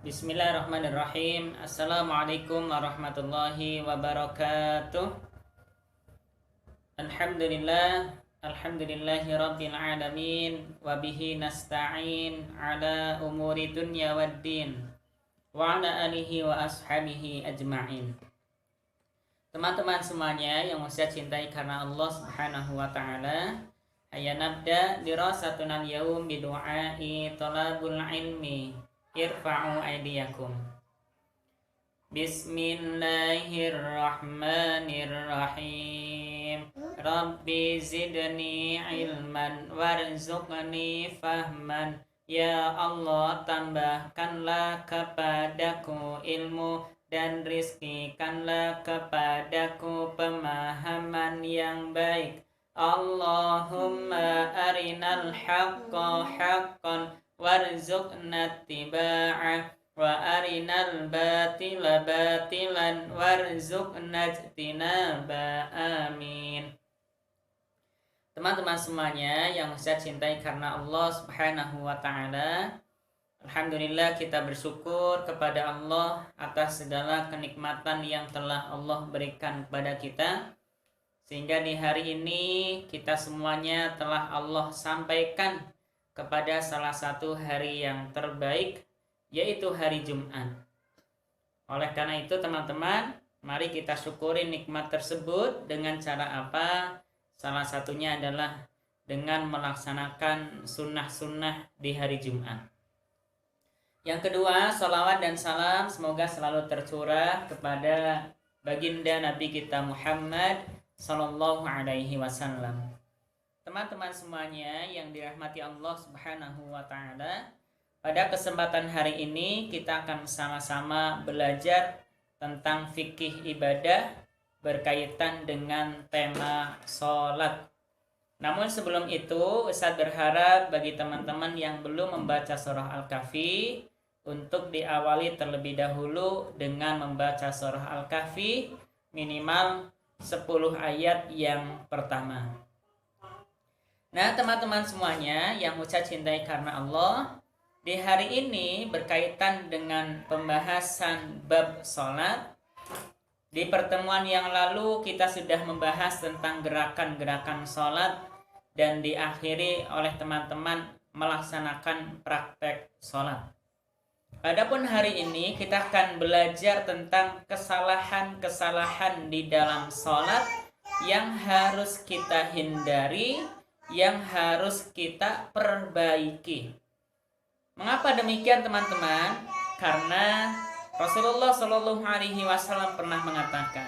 Bismillahirrahmanirrahim. Assalamualaikum warahmatullahi wabarakatuh. Alhamdulillahi rabbil alamin. Wabihi nasta'in ala umuri dunya waddin. Wa ala alihi wa ashabihi ajma'in. Teman-teman semuanya yang saya cintai karena Allah subhanahu wa ta'ala, hayya nabda dirasatuna al-yawm bidu'ai talabul ilmi. Irfa'u aydiyakum. Bismillahirrahmanirrahim. Rabbi zidni ilman warzuqni fahman. Ya Allah, tambahkanlah kepadaku ilmu dan rizkikanlah kepadaku pemahaman yang baik. Allahumma arinal haqqa haqqan warzuqna ittiba'ah wa arinal batila batilan warzuqna ijtinaba. Amin. Teman-teman semuanya yang saya cintai karena Allah subhanahu wa ta'ala, alhamdulillah kita bersyukur kepada Allah atas segala kenikmatan yang telah Allah berikan kepada kita, sehingga di hari ini kita semuanya telah Allah sampaikan kepada salah satu hari yang terbaik, yaitu hari Jumat. Oleh karena itu teman-teman, mari kita syukuri nikmat tersebut dengan cara apa? Salah satunya adalah dengan melaksanakan sunnah-sunnah di hari Jumat. Yang kedua, salawat dan salam semoga selalu tercurah kepada baginda Nabi kita Muhammad sallallahu alaihi wasallam. Teman-teman semuanya yang dirahmati Allah subhanahu wa ta'ala, pada kesempatan hari ini kita akan sama-sama belajar tentang fikih ibadah berkaitan dengan tema sholat. Namun sebelum itu, Ustaz berharap bagi teman-teman yang belum membaca surah Al-Kahfi untuk diawali terlebih dahulu dengan membaca surah Al-Kahfi minimal 10 ayat yang pertama. Nah teman-teman semuanya yang saya cintai karena Allah, di hari ini berkaitan dengan pembahasan bab sholat. Di pertemuan yang lalu kita sudah membahas tentang gerakan-gerakan sholat dan diakhiri oleh teman-teman melaksanakan praktek sholat. Adapun hari ini kita akan belajar tentang kesalahan-kesalahan di dalam sholat yang harus kita hindari, yang harus kita perbaiki. Mengapa demikian teman-teman? Karena Rasulullah Shallallahu Alaihi Wasallam pernah mengatakan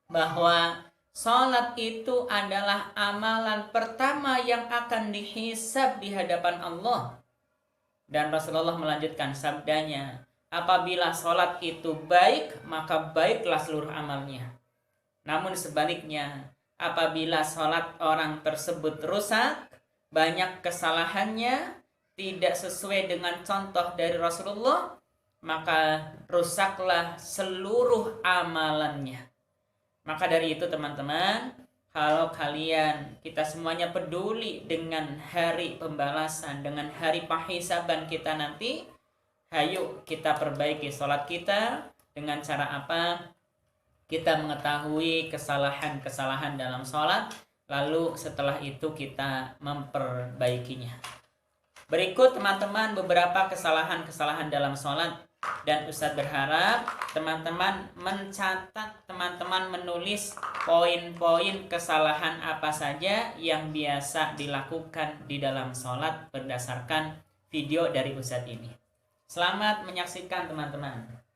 bahwa sholat itu adalah amalan pertama yang akan dihisab di hadapan Allah. Dan Rasulullah melanjutkan sabdanya, apabila sholat itu baik, maka baiklah seluruh amalnya. Namun sebaliknya, apabila sholat orang tersebut rusak, banyak kesalahannya, tidak sesuai dengan contoh dari Rasulullah, maka rusaklah seluruh amalannya. Maka dari itu teman-teman, kalau kalian, kita semuanya peduli dengan hari pembalasan, dengan hari penghisaban kita nanti, ayo kita perbaiki sholat kita dengan cara apa? Kita mengetahui kesalahan-kesalahan dalam sholat, lalu setelah itu kita memperbaikinya. Berikut teman-teman beberapa kesalahan-kesalahan dalam sholat, dan Ustadz berharap teman-teman mencatat, teman-teman menulis poin-poin kesalahan apa saja yang biasa dilakukan di dalam sholat berdasarkan video dari Ustadz ini. Selamat menyaksikan teman-teman.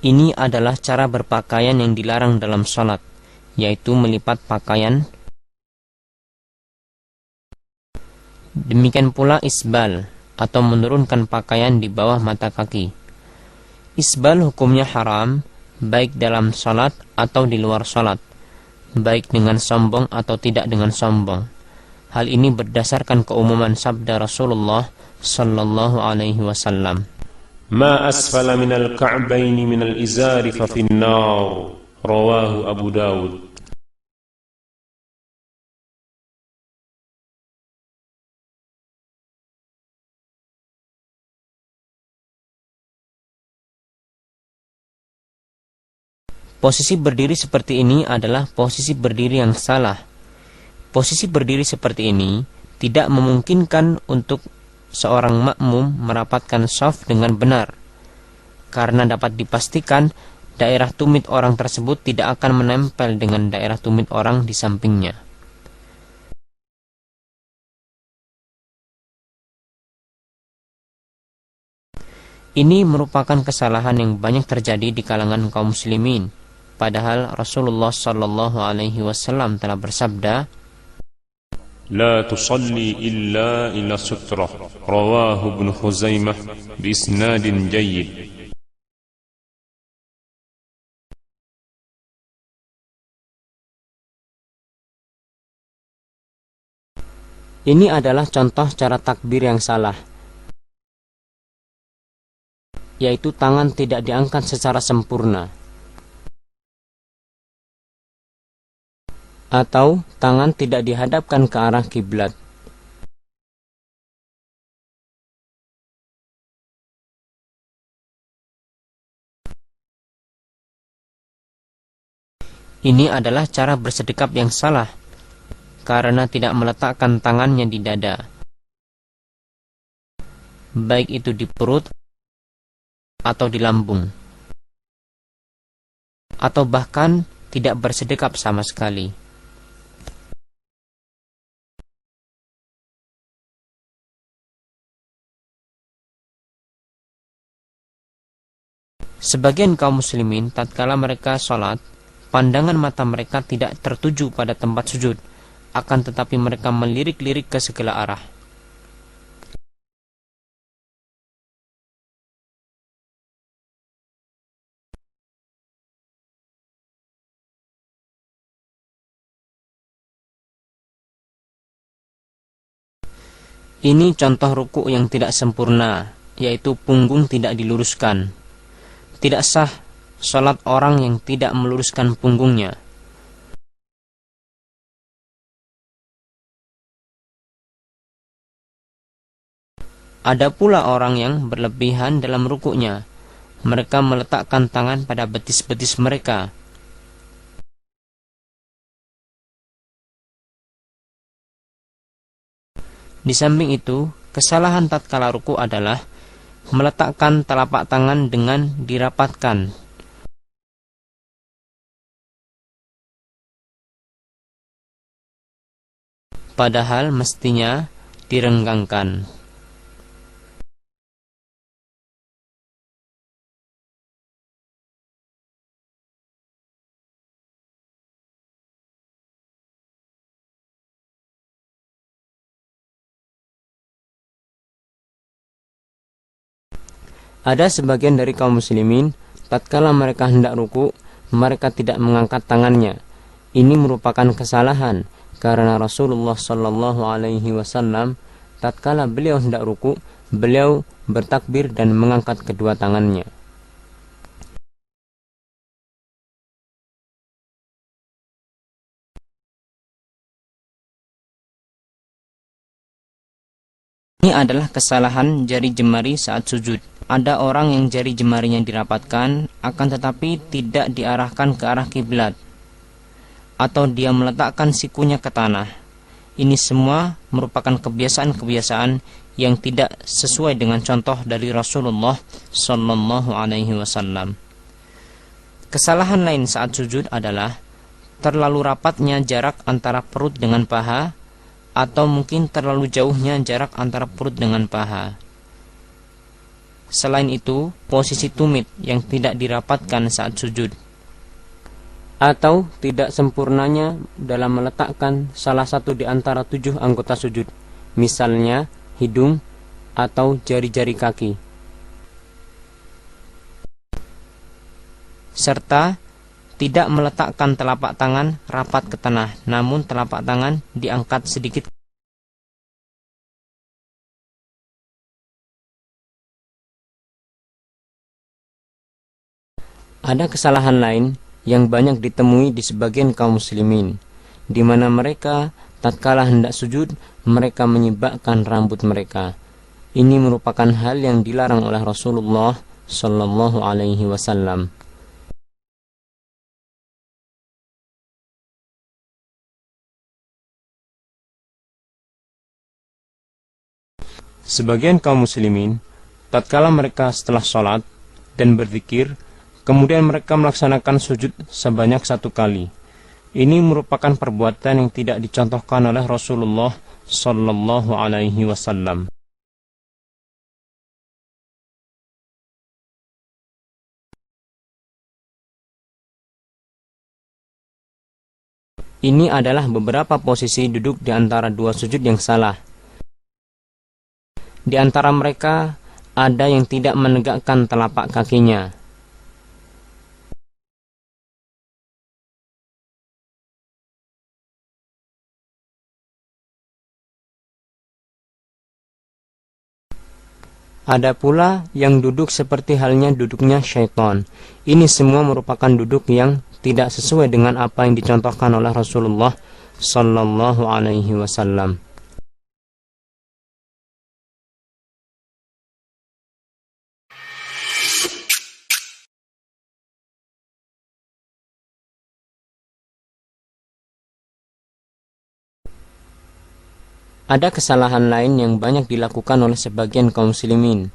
Ini adalah cara berpakaian yang dilarang dalam sholat, yaitu melipat pakaian. Demikian pula isbal, atau menurunkan pakaian di bawah mata kaki. Isbal hukumnya haram, baik dalam sholat atau di luar sholat, baik dengan sombong atau tidak dengan sombong. Hal ini berdasarkan keumuman sabda Rasulullah sallallahu alaihi wasallam. ما أسفل من الكعبين من الإزار ففي النار رواه أبو داود. Posisi berdiri seperti ini adalah posisi berdiri yang salah. Posisi berdiri seperti ini tidak memungkinkan untuk seorang makmum merapatkan shaf dengan benar, karena dapat dipastikan daerah tumit orang tersebut tidak akan menempel dengan daerah tumit orang di sampingnya. Ini merupakan kesalahan yang banyak terjadi di kalangan kaum muslimin, padahal Rasulullah sallallahu alaihi wasallam telah bersabda, لا تصلي إلا إلى سترة رواه ابن خزيمة بإسناد جيد. ini adalah contoh cara takbir yang salah, yaitu tangan tidak diangkat secara sempurna, atau tangan tidak dihadapkan ke arah kiblat. Ini adalah cara bersedekap yang salah, karena tidak meletakkan tangannya di dada, baik itu di perut atau di lambung, atau bahkan tidak bersedekap sama sekali. Sebagian kaum muslimin tatkala mereka sholat, pandangan mata mereka tidak tertuju pada tempat sujud, akan tetapi mereka melirik-lirik ke segala arah. Ini contoh ruku yang tidak sempurna, yaitu punggung tidak diluruskan. Tidak sah sholat orang yang tidak meluruskan punggungnya. Ada pula orang yang berlebihan dalam rukuknya. Mereka meletakkan tangan pada betis-betis mereka. Di samping itu, kesalahan tatkala ruku adalah meletakkan telapak tangan dengan dirapatkan. Padahal mestinya direnggangkan. Ada sebagian dari kaum muslimin, tatkala mereka hendak ruku, mereka tidak mengangkat tangannya. Ini merupakan kesalahan, karena Rasulullah sallallahu alaihi wasallam tatkala beliau hendak ruku, beliau bertakbir dan mengangkat kedua tangannya. Ini adalah kesalahan jari jemari saat sujud. Ada orang yang jari jemarinya dirapatkan, akan tetapi tidak diarahkan ke arah kiblat, atau dia meletakkan sikunya ke tanah. Ini semua merupakan kebiasaan-kebiasaan yang tidak sesuai dengan contoh dari Rasulullah sallallahu alaihi wasallam. Kesalahan lain saat sujud adalah terlalu rapatnya jarak antara perut dengan paha, atau mungkin terlalu jauhnya jarak antara perut dengan paha. Selain itu, posisi tumit yang tidak dirapatkan saat sujud, atau tidak sempurnanya dalam meletakkan salah satu di antara 7 anggota sujud, misalnya hidung atau jari-jari kaki, serta tidak meletakkan telapak tangan rapat ke tanah, namun telapak tangan diangkat sedikit Ada kesalahan lain yang banyak ditemui di sebagian kaum muslimin, di mana mereka tatkala hendak sujud, mereka menyibakkan rambut mereka. Ini merupakan hal yang dilarang oleh Rasulullah Sallallahu Alaihi Wasallam. Sebagian kaum muslimin, tatkala mereka setelah sholat dan berzikir, kemudian mereka melaksanakan sujud sebanyak 1 kali. Ini merupakan perbuatan yang tidak dicontohkan oleh Rasulullah Sallallahu Alaihi Wasallam. Ini adalah beberapa posisi duduk di antara 2 sujud yang salah. Di antara mereka ada yang tidak menegakkan telapak kakinya. Ada pula yang duduk seperti halnya duduknya syaitan. Ini semua merupakan duduk yang tidak sesuai dengan apa yang dicontohkan oleh Rasulullah Sallallahu Alaihi Wasallam. Ada kesalahan lain yang banyak dilakukan oleh sebagian kaum muslimin,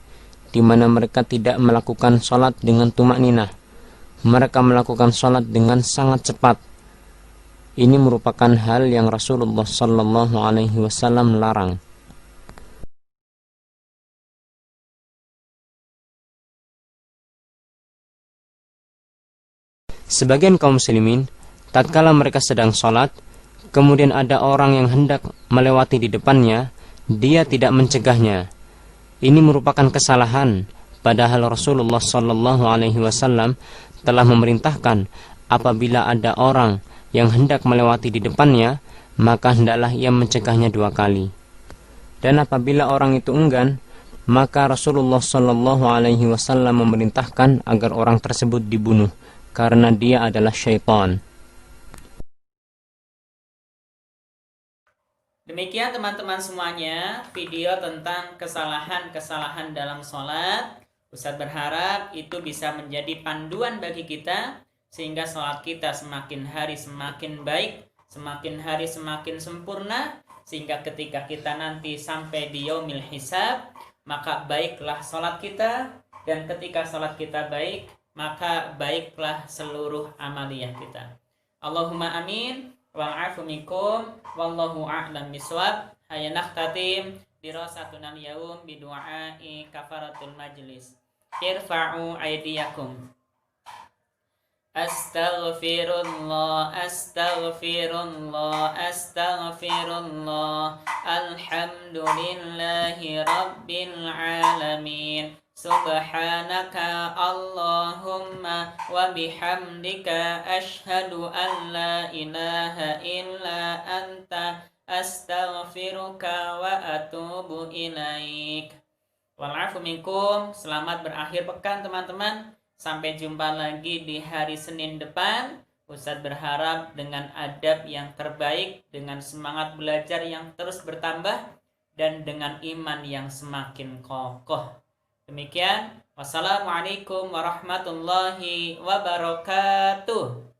di mana mereka tidak melakukan sholat dengan tumakninah. Mereka melakukan sholat dengan sangat cepat. Ini merupakan hal yang Rasulullah Sallallahu Alaihi Wasallam larang. Sebagian kaum muslimin, tatkala mereka sedang sholat, kemudian ada orang yang hendak melewati di depannya, dia tidak mencegahnya. Ini merupakan kesalahan, padahal Rasulullah Sallallahu Alaihi Wasallam telah memerintahkan apabila ada orang yang hendak melewati di depannya, maka hendaklah ia mencegahnya 2 kali. Dan apabila orang itu enggan, maka Rasulullah Sallallahu Alaihi Wasallam memerintahkan agar orang tersebut dibunuh, karena dia adalah syaitan. Demikian teman-teman semuanya, video tentang kesalahan-kesalahan dalam sholat. Ustadz berharap itu bisa menjadi panduan bagi kita, sehingga sholat kita semakin hari semakin baik, semakin hari semakin sempurna, sehingga ketika kita nanti sampai di yaumil hisab, maka baiklah sholat kita, dan ketika sholat kita baik, maka baiklah seluruh amaliyah kita. Allahumma amin. Wa'afu minkum wallahu a'lam bisawab. Hayya nakhtatim dirasatuna al-yawm bidu'ai kafaratul majlis. Irfa'u aydiyakum. Astaghfirullah, astaghfirullah, astaghfirullah. Alhamdulillahi rabbil alamin. Subhanaka Allahumma wa bihamdika ashhadu an la ilaha illa anta astaghfiruka wa atubu ilaik. Walafu minkum. Selamat berakhir pekan teman-teman. Sampai jumpa lagi di hari Senin depan. Ustadz berharap dengan adab yang terbaik, dengan semangat belajar yang terus bertambah, dan dengan iman yang semakin kokoh. Demikian, wassalamualaikum warahmatullahi wabarakatuh.